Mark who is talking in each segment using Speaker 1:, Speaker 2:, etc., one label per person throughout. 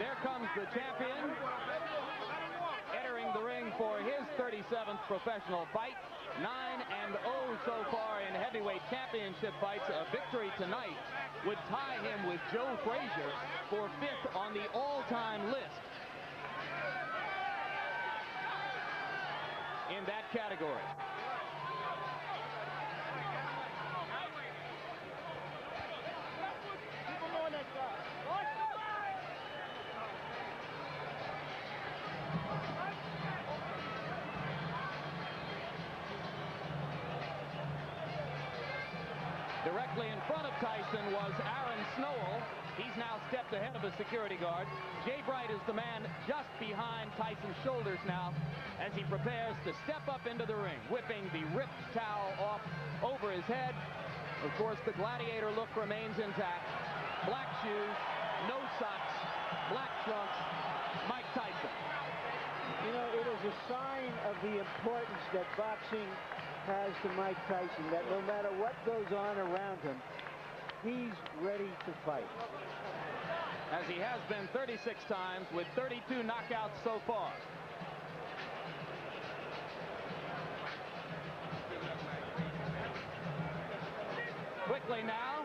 Speaker 1: There comes the champion, entering the ring for his 37th professional fight. 9-0 so far in heavyweight championship fights. A victory tonight would tie him with Joe Frazier for 5th on the all-time list in that category. Directly in front of Tyson was Aaron Snowell. He's now stepped ahead of a security guard. Jay Bright is the man just behind Tyson's shoulders now as he prepares to step up into the ring, whipping the ripped towel off over his head. Of course, the gladiator look remains intact. Black shoes, no socks, black trunks, Mike Tyson.
Speaker 2: You know, it is a sign of the importance that boxing has to Mike Tyson, that no matter what goes on around him, he's ready to fight.
Speaker 1: As he has been 36 times with 32 knockouts so far. Quickly now,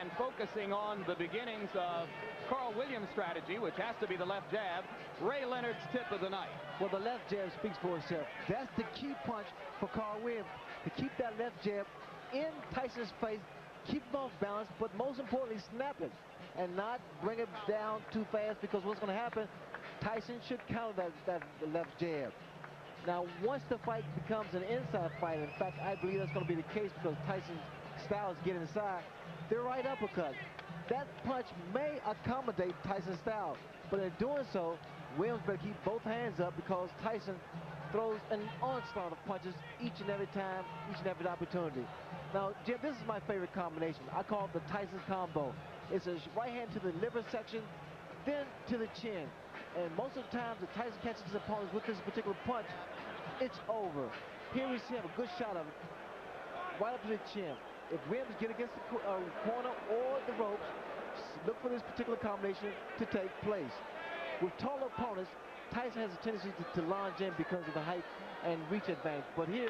Speaker 1: and focusing on the beginnings of Carl Williams' strategy, which has to be the left jab, Ray Leonard's tip of the night.
Speaker 3: Well, the left jab speaks for itself. That's the key punch for Carl Williams, to keep that left jab in Tyson's face, keep him off balance, but most importantly, snap it and not bring it down too fast, because what's going to happen, Tyson should counter that left jab. Now, once the fight becomes an inside fight, in fact, I believe that's going to be the case because Tyson's style is getting inside, the right uppercut. That punch may accommodate Tyson's style, but in doing so, Williams better keep both hands up because Tyson throws an onslaught of punches each and every time, each and every opportunity. Now, Jim, this is my favorite combination. I call it the Tyson combo. It's a right hand to the liver section, then to the chin. And most of the times, if Tyson catches his opponents with this particular punch, it's over. Here we see him a good shot of it, right up to the chin. If Williams get against the corner or the ropes, look for this particular combination to take place. With taller opponents, Tyson has a tendency to lunge in because of the height and reach advantage. But here,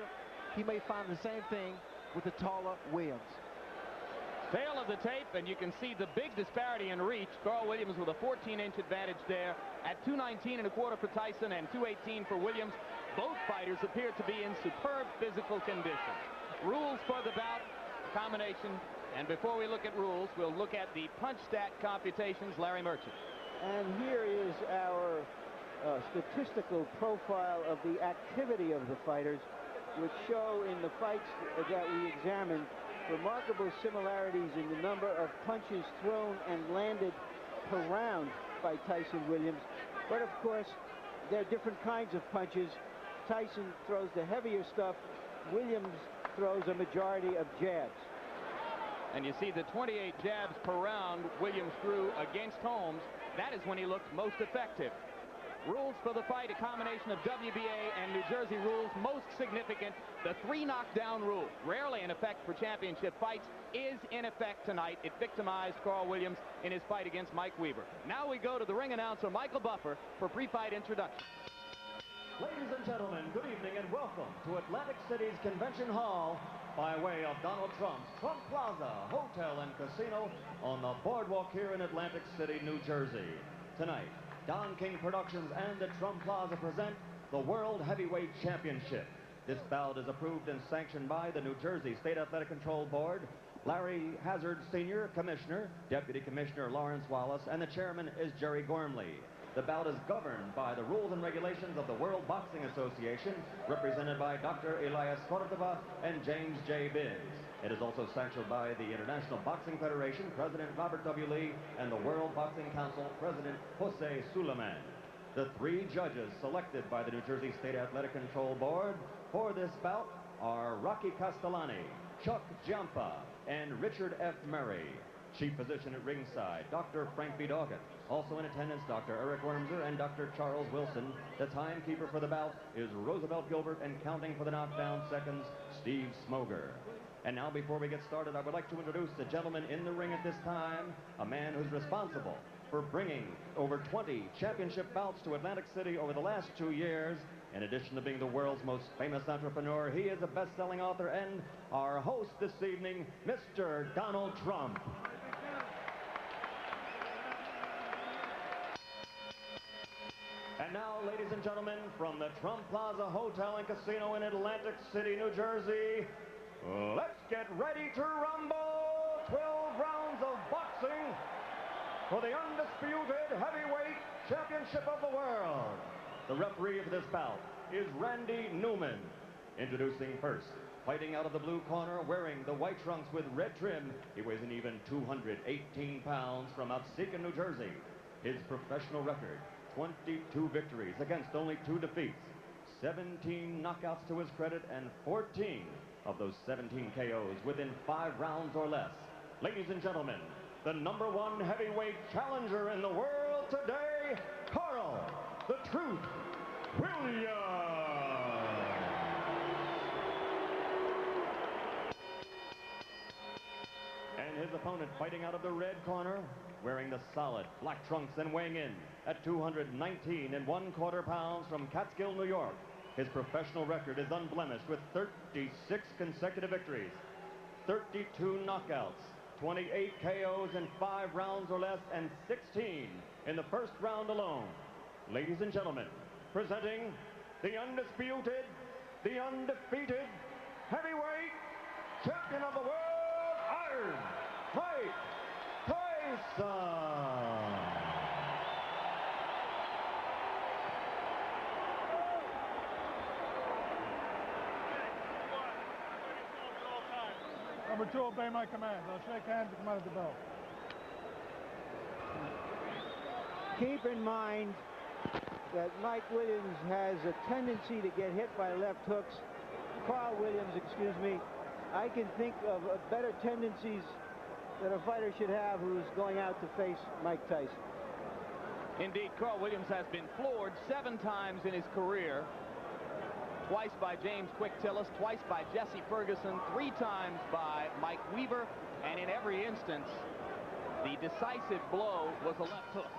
Speaker 3: he may find the same thing with the taller Williams.
Speaker 1: Tail of the tape, and you can see the big disparity in reach. Carl Williams with a 14-inch advantage there at 219 1/4 for Tyson and 218 for Williams. Both fighters appear to be in superb physical condition. Rules for the bout, combination, and before we look at rules, we'll look at the punch stat computations. Larry Merchant.
Speaker 2: And here is our statistical profile of the activity of the fighters, which show in the fights that we examined remarkable similarities in the number of punches thrown and landed per round by Tyson Williams. But of course, there are different kinds of punches. Tyson throws the heavier stuff. Williams throws a majority of jabs.
Speaker 1: And you see the 28 jabs per round Williams threw against Holmes. That is when he looked most effective. Rules for the fight, a combination of WBA and New Jersey rules. Most significant, the 3 knockdown rule. Rarely in effect for championship fights, is in effect tonight. It victimized Carl Williams in his fight against Mike Weaver. Now we go to the ring announcer, Michael Buffer, for pre-fight introduction.
Speaker 4: Ladies and gentlemen, good evening and welcome to Atlantic City's Convention Hall by way of Donald Trump's Trump Plaza Hotel and Casino on the boardwalk here in Atlantic City, New Jersey. Tonight, Don King Productions and the Trump Plaza present the World Heavyweight Championship. This bout is approved and sanctioned by the New Jersey State Athletic Control Board, Larry Hazard Sr., Commissioner, Deputy Commissioner Lawrence Wallace, and the Chairman is Jerry Gormley. The bout is governed by the rules and regulations of the World Boxing Association, represented by Dr. Elias Cordova and James J. Biggs. It is also sanctioned by the International Boxing Federation, President Robert W. Lee, and the World Boxing Council, President Jose Suleiman. The 3 judges selected by the New Jersey State Athletic Control Board for this bout are Rocky Castellani, Chuck Giampa, and Richard F. Murray. Chief physician at ringside, Dr. Frank B. Doggett. Also in attendance, Dr. Eric Wormser and Dr. Charles Wilson. The timekeeper for the bout is Roosevelt Gilbert, and counting for the knockdown seconds, Steve Smoger. And now, before we get started, I would like to introduce the gentleman in the ring at this time, a man who's responsible for bringing over 20 championship bouts to Atlantic City over the last 2 years. In addition to being the world's most famous entrepreneur, he is a best-selling author and our host this evening, Mr. Donald Trump. And now, ladies and gentlemen, from the Trump Plaza Hotel and Casino in Atlantic City, New Jersey, let's get ready to rumble! 12 rounds of boxing for the undisputed heavyweight championship of the world. The referee of this bout is Randy Newman. Introducing first, fighting out of the blue corner, wearing the white trunks with red trim, he weighs an even 218 pounds from Muskegon, New Jersey. His professional record, 22 victories against only 2 defeats, 17 knockouts to his credit, and 14 of those 17 KOs within 5 rounds or less. Ladies and gentlemen, the #1 heavyweight challenger in the world today, Carl the Truth Williams. And his opponent, fighting out of the red corner, wearing the solid black trunks and weighing in at 219 1/4 pounds from Catskill, New York. His professional record is unblemished with 36 consecutive victories, 32 knockouts, 28 KOs in 5 rounds or less, and 16 in the first round alone. Ladies and gentlemen, presenting the undisputed, the undefeated heavyweight champion of the world, Iron Mike Tyson.
Speaker 5: Number 2, obey my commands. I'll shake hands and come out of the bell.
Speaker 2: Keep in mind that Mike Williams has a tendency to get hit by left hooks. Carl Williams, excuse me. I can think of better tendencies that a fighter should have who's going out to face Mike Tyson.
Speaker 1: Indeed, Carl Williams has been floored 7 times in his career. Twice by James Quick Tillis, twice by Jesse Ferguson, 3 times by Mike Weaver, and in every instance, the decisive blow was a left hook.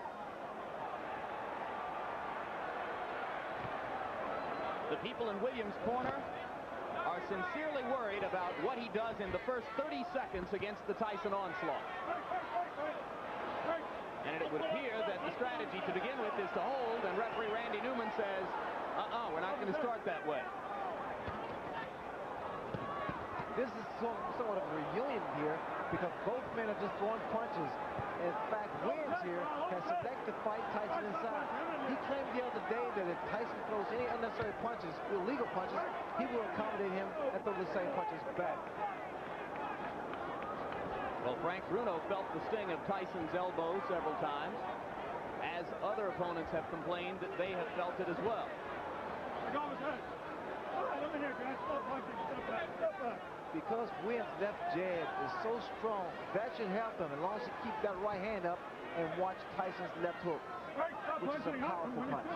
Speaker 1: The people in Williams' corner are sincerely worried about what he does in the first 30 seconds against the Tyson onslaught. And it would appear that the strategy to begin with is to hold, and referee Randy Newman says, we're not going to start that way.
Speaker 3: This is somewhat of a reunion here because both men are just throwing punches. In fact, Williams here has selected to fight Tyson inside. He claimed the other day that if Tyson throws any unnecessary punches, illegal punches, he will accommodate him and throw the same punches back.
Speaker 1: Well, Frank Bruno felt the sting of Tyson's elbow several times, as other opponents have complained that they have felt it as well.
Speaker 3: Because Williams' left jab is so strong, that should help him as long as he keeps that right hand up and watch Tyson's left hook, which is a powerful punch.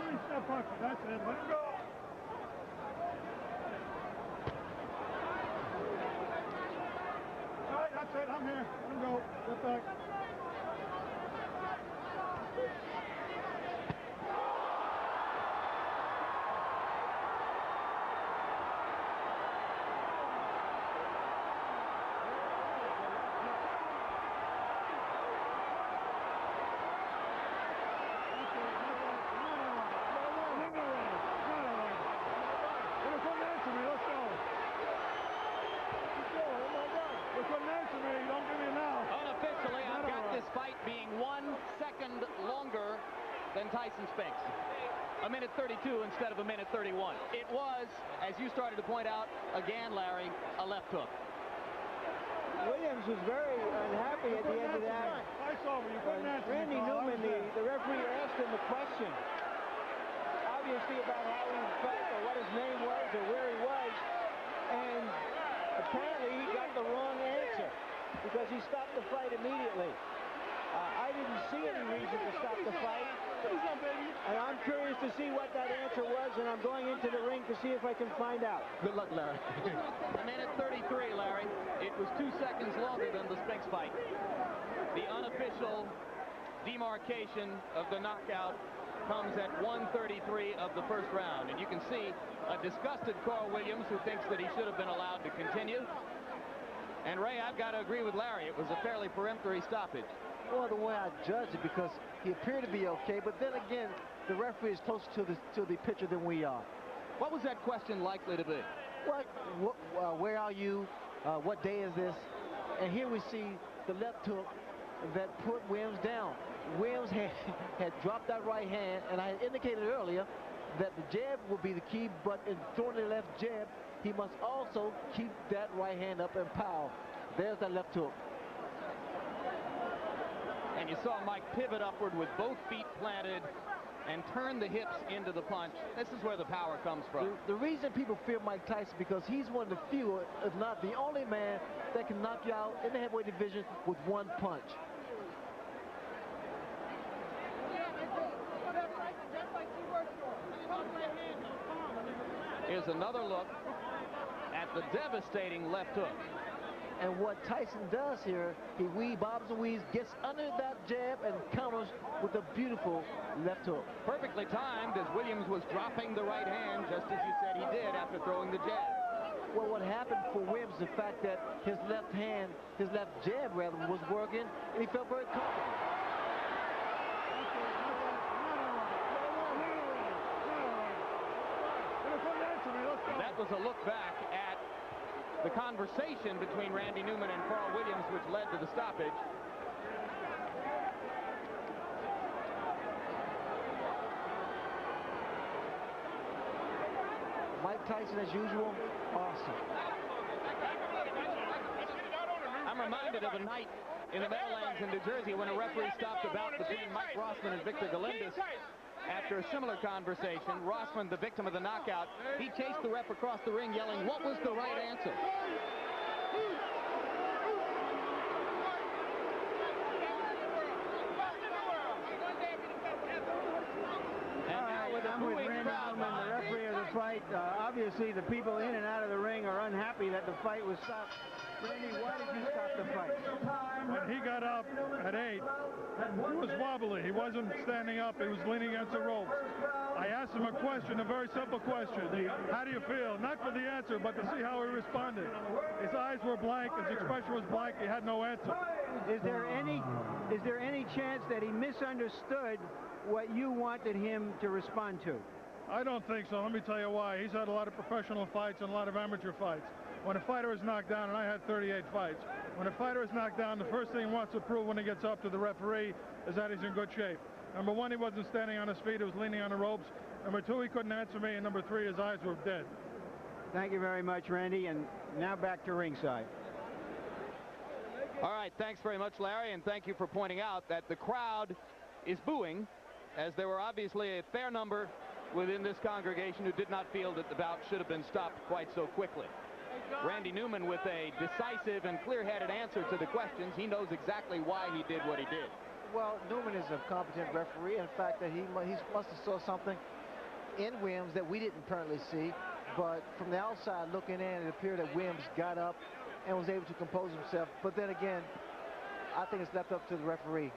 Speaker 5: That's it. Let him go. All right, that's it. I'm here. Let him go. Get back.
Speaker 1: Unofficially, I've got this fight being 1 second longer than Tyson Spinks. 1:32 instead of 1:31. It was, as you started to point out, again, Larry, a left hook.
Speaker 2: Williams was very unhappy at the end of that. Randy Newman, the referee, asked him a question, obviously about how he felt or what his name was or where he was, and apparently he got the wrong answer because he stopped the fight immediately. I didn't see any reason to stop the fight, and I'm curious to see what that answer was, and I'm going into the ring to see if I can find out.
Speaker 3: Good luck, Larry.
Speaker 1: 1:33, Larry. It was 2 seconds longer than the Spinks fight. The unofficial demarcation of the knockout comes at 1:33 of the first round. And you can see a disgusted Carl Williams who thinks that he should have been allowed to continue. And Ray, I've got to agree with Larry. It was a fairly peremptory stoppage.
Speaker 3: Well, the way I judge it, because he appeared to be okay, but then again, the referee is closer to the pitcher than we are.
Speaker 1: What was that question likely to be?
Speaker 3: Where are you? What day is this? And here we see the left hook that put Williams down. Williams had dropped that right hand, and I had indicated earlier that the jab will be the key, but in throwing the left jab, he must also keep that right hand up and power. There's that left hook.
Speaker 1: And you saw Mike pivot upward with both feet planted and turn the hips into the punch. This is where the power comes from.
Speaker 3: The reason people fear Mike Tyson because he's one of the few, if not the only man, that can knock you out in the heavyweight division with one punch.
Speaker 1: Here's another look at the devastating left hook.
Speaker 3: And what Tyson does here, he bobs and weaves, gets under that jab and counters with a beautiful left hook.
Speaker 1: Perfectly timed as Williams was dropping the right hand, just as you said he did after throwing the jab.
Speaker 3: Well, what happened for Williams, the fact that his left hand, his left jab rather, was working, and he felt very comfortable.
Speaker 1: That was a look back at the conversation between Randy Newman and Carl Williams, which led to the stoppage.
Speaker 3: Mike Tyson, as usual, awesome.
Speaker 1: I'm reminded of a night in the Meadowlands in New Jersey when a referee stopped a bout between Mike Rossman and Victor Galindez. After a similar conversation, Rossman, the victim of the knockout, he chased the ref across the ring yelling, "What was the right answer?"
Speaker 2: I'm with Randy Newman, the referee of the fight. Obviously, the people in and out of the ring are unhappy that the fight was stopped. Randy, why did you stop the fight?
Speaker 5: When he got up at 8, he was wobbly. He wasn't standing up. He was leaning against the ropes. I asked him a question, a very simple question. How do you feel? Not for the answer, but to see how he responded. His eyes were blank. His expression was blank. He had no answer.
Speaker 2: Is there any chance that he misunderstood what you wanted him to respond to?
Speaker 5: I don't think so. Let me tell you why. He's had a lot of professional fights and a lot of amateur fights. When a fighter is knocked down, and I had 38 fights, when a fighter is knocked down, the first thing he wants to prove when he gets up to the referee is that he's in good shape. Number one, he wasn't standing on his feet. He was leaning on the ropes. Number two, he couldn't answer me. And number three, his eyes were dead.
Speaker 2: Thank you very much, Randy. And now back to ringside.
Speaker 1: All right, thanks very much, Larry, and thank you for pointing out that the crowd is booing, as there were obviously a fair number within this congregation who did not feel that the bout should have been stopped quite so quickly. Randy Newman with a decisive and clear-headed answer to the questions. He knows exactly why he did what he did.
Speaker 3: Well, Newman is a competent referee. In fact, that he must have saw something in Williams that we didn't apparently see. But from the outside looking in, it appeared that Williams got up and was able to compose himself. But then again, I think it's left up to the referee.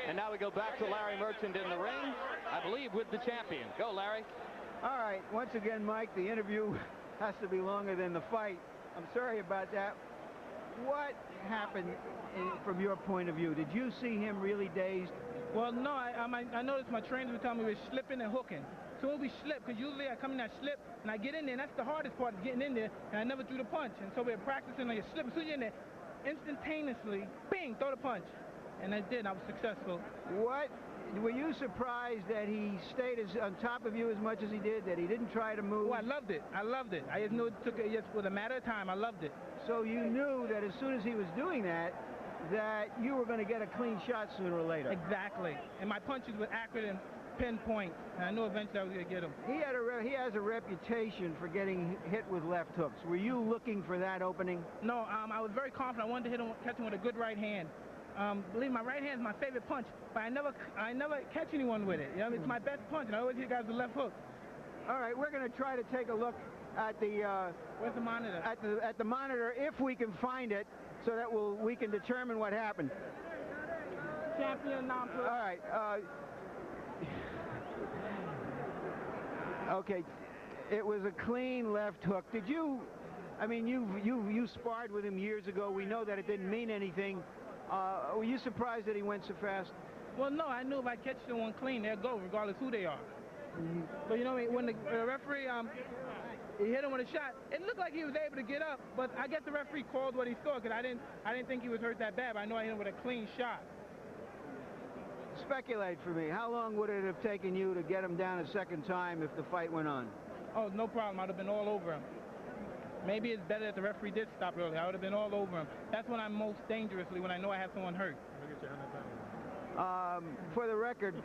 Speaker 1: And now we go back to Larry Merchant in the ring, I believe with the champion. Go, Larry.
Speaker 2: All right, once again, Mike, the interview has to be longer than the fight. I'm sorry about that. What happened from your point of view? Did you see him really dazed?
Speaker 6: Well, no, I noticed my trainers would tell me we're slipping and hooking. So when we slip, because usually I come in that slip and I get in there, and that's the hardest part, is getting in there, and I never threw the punch. And so we're practicing like a slip. As soon as you're in there, instantaneously, bing, throw the punch. And I did. I was successful.
Speaker 2: What? Were you surprised that he stayed on top of you as much as he did, that he didn't try to move?
Speaker 6: Oh, I loved it. I loved it. I just knew it took it just with a matter of time. I loved it.
Speaker 2: So you knew that as soon as he was doing that you were going to get a clean shot sooner or later.
Speaker 6: Exactly. And my punches were accurate and pinpoint. And I knew eventually I was going to get him.
Speaker 2: He has a reputation for getting hit with left hooks. Were you looking for that opening?
Speaker 6: No, I was very confident. I wanted to hit him, catch him with a good right hand. Believe me, my right hand is my favorite punch, but I never catch anyone with it. You know, it's my best punch, and I always hit guys with left hook.
Speaker 2: All right, we're going to try to take a look at the
Speaker 6: where's the monitor?
Speaker 2: At the monitor, if we can find it, so that we can determine what happened.
Speaker 6: Champion non-pro.
Speaker 2: All right. Okay. It was a clean left hook. Did you? I mean, you sparred with him years ago. We know that it didn't mean anything. Were you surprised that he went so fast?
Speaker 6: Well, no, I knew if I catch someone clean, they'll go, regardless who they are. But you know, when the referee he hit him with a shot, it looked like he was able to get up. But I guess the referee called what he saw, because I didn't think he was hurt that bad. But I know I hit him with a clean shot.
Speaker 2: Speculate for me. How long would it have taken you to get him down a second time if the fight went on?
Speaker 6: Oh, no problem. I'd have been all over him. Maybe it's better that the referee did stop early. I would have been all over him. That's when I'm most dangerously, when I know I have someone hurt.
Speaker 2: For the record,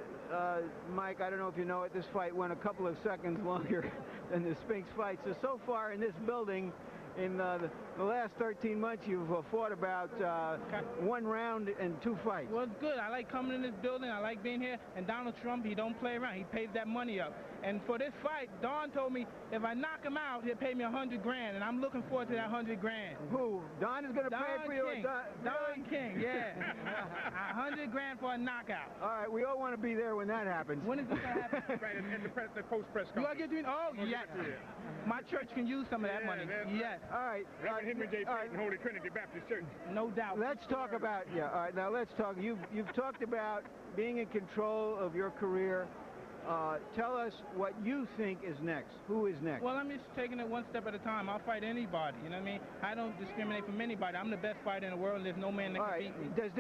Speaker 2: Mike, I don't know if you know it, this fight went a couple of seconds longer than the Spinks fight. So far in this building, in the last 13 months, you've fought about 1 round and 2 fights.
Speaker 6: Well, it's good. I like coming in this building. I like being here. And Donald Trump, he don't play around. He pays that money up. And for this fight, Don told me if I knock him out, he'll pay me $100 grand. And I'm looking forward to that $100 grand.
Speaker 2: Who? Don is going to pay for you?
Speaker 6: Don King, yeah. $100 grand for a knockout.
Speaker 2: All right, we all want to be there when that happens.
Speaker 6: When is this going to happen?
Speaker 5: Right, and the post-press
Speaker 6: Do I
Speaker 5: conference.
Speaker 6: get doing? Oh, yes. My church can use some of that money. Yes.
Speaker 2: All right.
Speaker 5: Reverend Henry J. Payton, Holy Trinity Baptist Church.
Speaker 6: No doubt.
Speaker 2: Let's talk about, all right, now let's talk. You've talked about being in control of your career. Tell us what you think is next. Who is next?
Speaker 6: Well, I'm just taking it one step at a time. I'll fight anybody, you know what I mean? I don't discriminate from anybody. I'm the best fighter in the world, and there's no man that can beat me.
Speaker 2: Does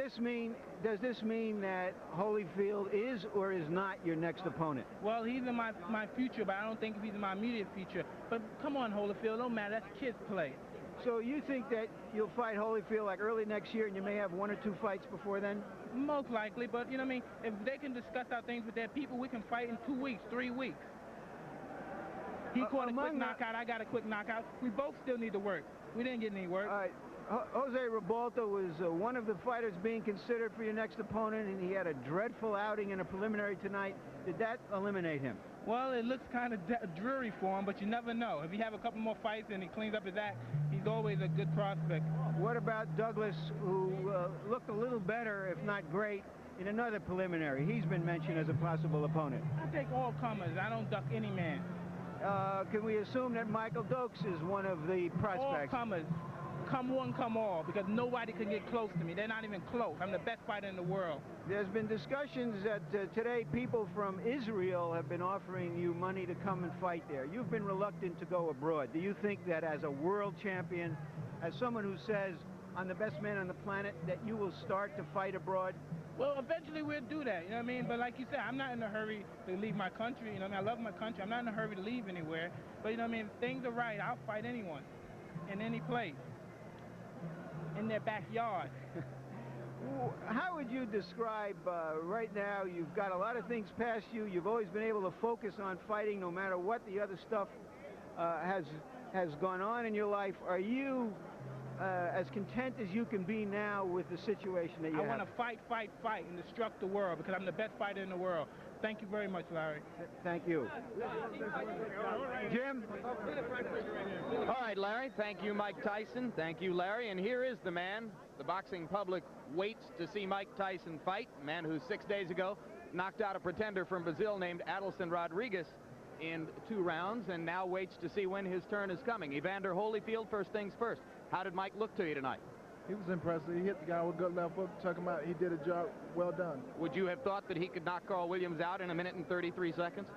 Speaker 2: this mean that Holyfield is or is not your next opponent?
Speaker 6: Well, he's in my future, but I don't think he's in my immediate future. But come on, Holyfield, don't matter. That's kids' play.
Speaker 2: So you think that you'll fight Holyfield like early next year, and you may have 1 or 2 fights before then?
Speaker 6: Most likely, but you know what I mean? If they can discuss our things with their people, we can fight in 2 weeks, 3 weeks. He caught a quick knockout, I got a quick knockout. We both still need to work. We didn't get any work.
Speaker 2: All right. Jose Ribalta was one of the fighters being considered for your next opponent, and he had a dreadful outing in a preliminary tonight. Did that eliminate him?
Speaker 6: Well, it looks kind of dreary for him, but you never know. If he have a couple more fights and he cleans up his act, he's always a good prospect.
Speaker 2: What about Douglas, who looked a little better, if not great, in another preliminary? He's been mentioned as a possible opponent.
Speaker 6: I take all comers. I don't duck any man.
Speaker 2: Can we assume that Michael Dokes is one of the prospects?
Speaker 6: All comers. Come one, come all, because nobody can get close to me. They're not even close. I'm the best fighter in the world.
Speaker 2: There's been discussions that today people from Israel have been offering you money to come and fight there. You've been reluctant to go abroad. Do you think that as a world champion, as someone who says, I'm the best man on the planet, that you will start to fight abroad?
Speaker 6: Well, eventually we'll do that, you know what I mean? But like you said, I'm not in a hurry to leave my country. You know what I mean? I love my country. I'm not in a hurry to leave anywhere. But you know what I mean? If things are right, I'll fight anyone in any place. In their backyard.
Speaker 2: How would you describe right now, you've got a lot of things past you, you've always been able to focus on fighting no matter what the other stuff has gone on in your life. Are you as content as you can be now with the situation that you have?
Speaker 6: I want to fight, and destruct the world because I'm the best fighter in the world. Thank you very much, Larry.
Speaker 2: Thank you. Jim?
Speaker 1: All right, Larry. Thank you, Mike Tyson. Thank you, Larry. And here is the man the boxing public waits to see Mike Tyson fight. A man who 6 days ago knocked out a pretender from Brazil named Adilson Rodriguez in 2 rounds and now waits to see when his turn is coming. Evander Holyfield, first things first. How did Mike look to you tonight?
Speaker 7: He was impressive. He hit the guy with a good left hook, took him out. He did a job well done.
Speaker 1: Would you have thought that he could knock Carl Williams out in 1 minute and 33 seconds?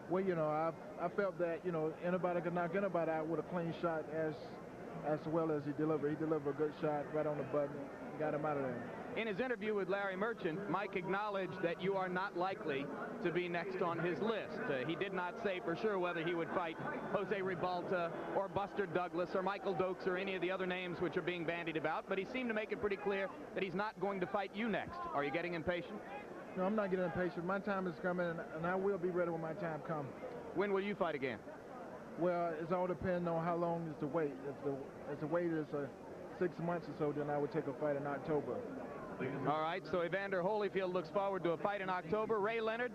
Speaker 7: Well, you know, I felt that, you know, anybody could knock anybody out with a clean shot as well as he delivered. He delivered a good shot right on the button. Got him out of there.
Speaker 1: In his interview with Larry Merchant, Mike acknowledged that you are not likely to be next on his list. He did not say for sure whether he would fight Jose Ribalta or Buster Douglas or Michael Dokes or any of the other names which are being bandied about, but he seemed to make it pretty clear that he's not going to fight you next. Are you getting impatient?
Speaker 7: No, I'm not getting impatient. My time is coming, and I will be ready when my time comes.
Speaker 1: When will you fight again?
Speaker 7: Well, it's all depending on how long is the wait. If the wait is 6 months or so, then I would take a fight in October.
Speaker 1: All right, so Evander Holyfield looks forward to a fight in October. Ray Leonard,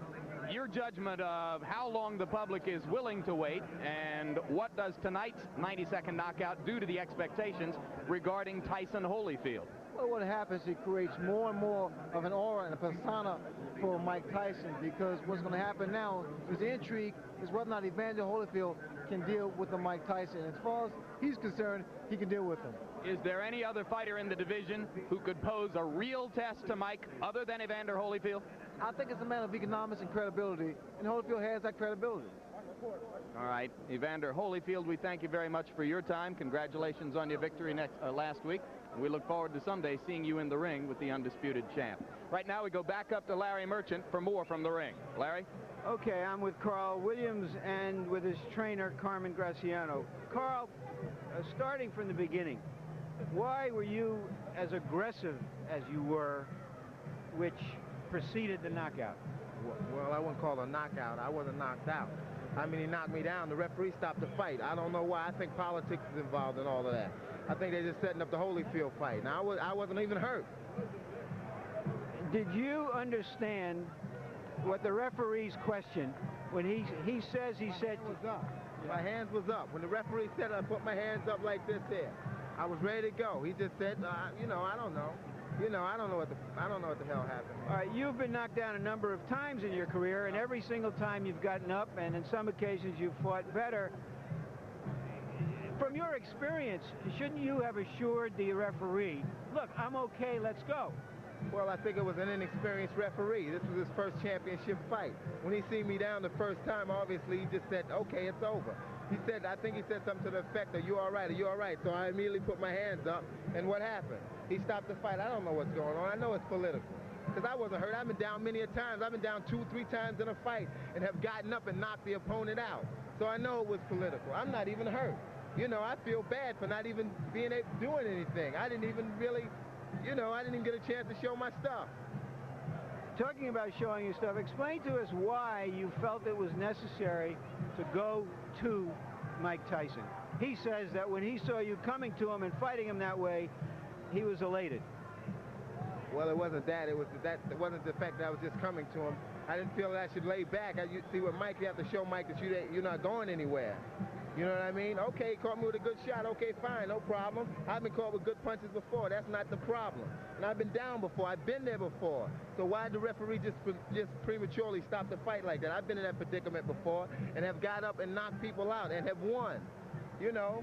Speaker 1: your judgment of how long the public is willing to wait, and what does tonight's 90-second knockout do to the expectations regarding Tyson Holyfield?
Speaker 3: Well, what happens, it creates more and more of an aura and a persona for Mike Tyson, because what's going to happen now is the intrigue is whether or not Evander Holyfield can deal with the Mike Tyson. As far as he's concerned, he can deal with him.
Speaker 1: Is there any other fighter in the division who could pose a real test to Mike other than Evander Holyfield?
Speaker 3: I think it's a matter of economics and credibility, and Holyfield has that credibility.
Speaker 1: All right, Evander Holyfield, we thank you very much for your time. Congratulations on your victory last week. And we look forward to someday seeing you in the ring with the undisputed champ. Right now we go back up to Larry Merchant for more from the ring. Larry?
Speaker 2: Okay, I'm with Carl Williams and with his trainer, Carmen Graciano. Carl, starting from the beginning, why were you as aggressive as you were, which preceded the knockout?
Speaker 8: Well, I wouldn't call it a knockout. I wasn't knocked out. I mean, he knocked me down. The referee stopped the fight. I don't know why. I think politics is involved in all of that. I think they're just setting up the Holyfield fight. Now, I wasn't even hurt.
Speaker 2: Did you understand what the referee's question when he said...
Speaker 8: My hands was up. When the referee said I put my hands up like this here, I was ready to go. He just said, you know, I don't know. You know, I don't know what the hell happened.
Speaker 2: All right, you've been knocked down a number of times in your career, and every single time you've gotten up, and in some occasions you've fought better. From your experience, shouldn't you have assured the referee, look, I'm okay, let's go?
Speaker 8: Well, I think it was an inexperienced referee. This was his first championship fight. When he seen me down the first time, obviously he just said, okay, it's over. I think he said something to the effect of, you all right, are you all right? So I immediately put my hands up, and what happened? He stopped the fight. I don't know what's going on. I know it's political, because I wasn't hurt. I've been down many a times. I've been down 2 or 3 times in a fight and have gotten up and knocked the opponent out. So I know it was political. I'm not even hurt. You know, I feel bad for not even doing anything. I didn't even really, you know, I didn't even get a chance to show my stuff.
Speaker 2: Talking about showing your stuff, explain to us why you felt it was necessary to go to Mike Tyson. He says that when he saw you coming to him and fighting him that way, he was elated.
Speaker 8: Well, it wasn't that. It wasn't the fact that I was just coming to him. I didn't feel that I should lay back. You see, with Mike, you have to show Mike that you're not going anywhere. You know what I mean? Okay, he caught me with a good shot. Okay, fine, no problem. I've been caught with good punches before. That's not the problem. And I've been down before. I've been there before. So why did the referee just prematurely stop the fight like that? I've been in that predicament before and have got up and knocked people out and have won. You know?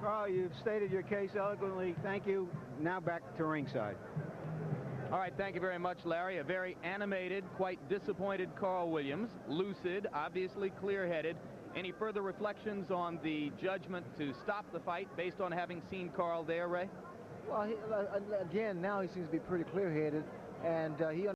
Speaker 2: Carl, you've stated your case eloquently. Thank you. Now back to ringside.
Speaker 1: All right, thank you very much, Larry. A very animated, quite disappointed Carl Williams. Lucid, obviously clear-headed. Any further reflections on the judgment to stop the fight based on having seen Carl there, Ray?
Speaker 3: Well, again, now he seems to be pretty clear-headed, and he